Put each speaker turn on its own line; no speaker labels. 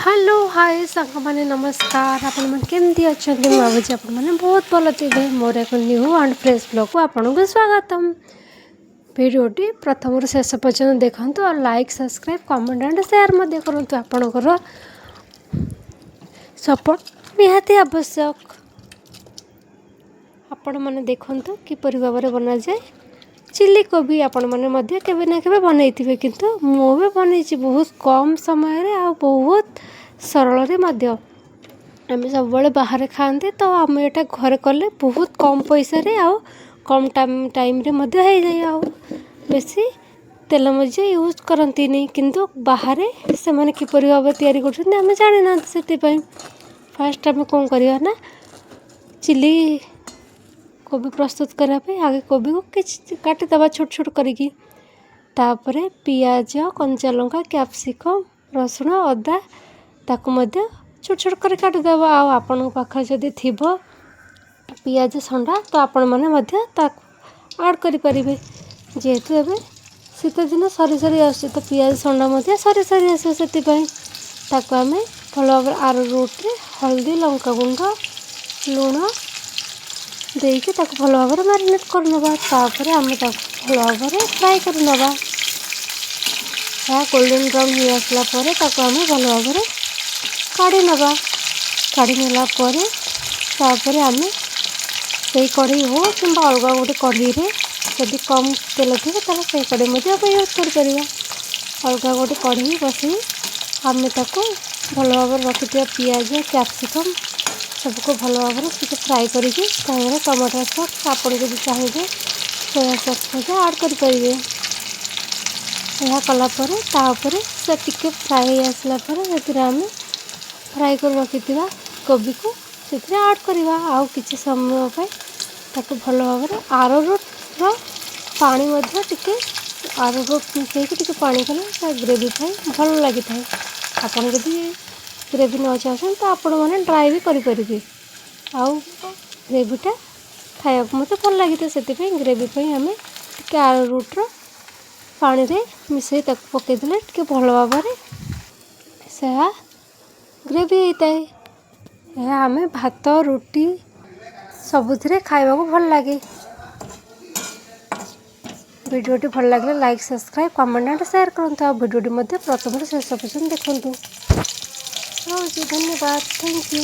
Hello hi सांग मैंने नमस्कार आपण मन केमती अच्छा भावुँ आपण मैंने बहुत भल थे मोर एक न्यू एंड फ्रेश ब्लॉग को आपन को स्वागतम। भिडियोटी प्रथम शेष पर्यटन देखते और like subscribe comment and share मध्य करूँ आपणकर सपोर्ट निहाती आवश्यक। आपण मैंने देखते किपर भाव में बना जाए चिली कोबी आपण मैंने केवे ना केवे बनईथिबे किंतु मु भी बनईछि बहुत कम समय रे आ बहुत सरल रे मध्य आम सब बड़े बाहर खाते तो आम एटा घर कले बहुत कम पैसा रे आ कम टाइम रे मध्य हो जाए आ बेसी तेल मजे यूज करती नहीं किंतु बाहर से माने किपर भाव तैयारी करछन आम जानि ना सेति पई फास्ट आम कोन करिया ना चिली कोबी प्रस्तुत करने आगे कोबी को किसी काटिदवा छोट छोट करिकी तापर पियाज कंचा लंका कैप्सिकम रसुण अदा ताकू मध्य छोट छोट कर काटिदवा आपण पाखे जदि थिबो पियाज संडा तो आपण माने मध्य ताकू ऐड करि परिबे जेहेतु एबे शीत दिन सरी सरी आसु तो पियाज संडा मध्य सरी सरी आसो सेति पई ताकू आमे भल भाव आर रूट रे हल्दी लंका गुंड लूण देकी ताकू भल भाव में मैरिनेट करनबा तापर आम भल भाव में फ्राए करनबा गोल्डन ब्राउन हो आसला परे ताकू आम भल भाव में काढ़ी नबा काढ़ी नेला परे तापर आम से कढ़ई हो कि अलग गोटे कढ़ई रे यदि कम तेल थी से कढ़ई मध्य आप यूज कर अलग गोटे कढ़ई बसई आम ताकू भल भाव रखि पियाज कैप्सिकम सबको भल भाव में ଟିକେ फ्राए करिके तापर टमाटर सॉस आपण जदि चाहिए सोया सॉस मध्य ऐड करेंगे यह कलापर तापर से टिके फ्राए हो आसला पर आम फ्राए कर रखि कोबी को से ऐड करवा आउ किसी समय ताकू भल भाव में आरोट पानी टिके आरोट मिसेक पानी कले ग्रेवी भल लगी था आपन जदि ग्रेवी न चाहते तो आपण मैंने ड्राई भी करेंगे आउ ग्रेवीटा खाया मत भल लगी से ग्रेवी आम टे रूट्र पानी रे मिसई पकईदे टे भल भाव में से ग्रेवी होता है यह आम भात रुटी सबुथ खावा को भल लगे। वीडियोटी भल लगे like subscribe comment and share करूँ आ वीडियोटी प्रथम शेष पर्यटन देखूँ। धन्यवाद थैंक यू।